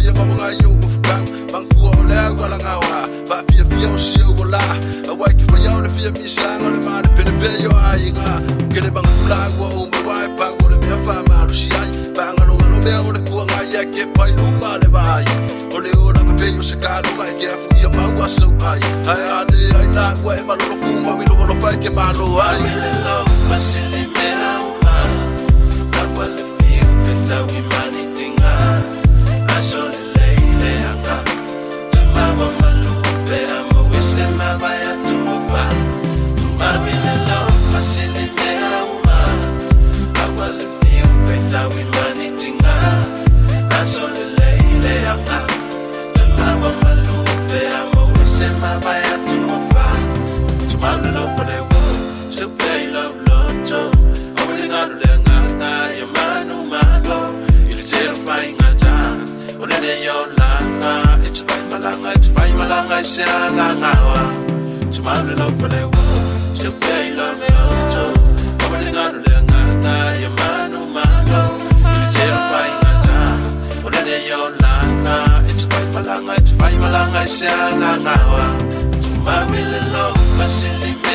ya mabanga yo fukang bang kuo le wala ngawa ba fia o sio gola wa ki fa ya le fia mi sang le ma le pene pe yo ai nga ke le bang kula go o mo wa pa go le mi fa ma lu si ai bang ngalo me o le kuo nga ya ke pai lu ma le vai o le o na pe yo se ka no ga ke fu ya ma wa so ai ai ane ai na go e ma lo ku ma wi lo fa ke ma lo ai Masili mera uma Nakwale fio feta wimanitinga Asole leile anga Tumawa malupe ama wese mabaya tuwa Tumawile lo masili mera uma Nakwale fio feta wimanitinga Asole leile anga Tumawa malupe ama wese mabaya tuwa Tumawile lo for the so play love lotto. I will not let your man who malo. You'll terrifying a time. When they your langa, it's fine malanga, it's fine malanga, it's a langa. So my love for the world. So play love lotto. I will not let your man who malo. You'll terrifying a time. When they your langa, it's fine malanga, it's fine malanga, it's a langa. So my will love, my silly.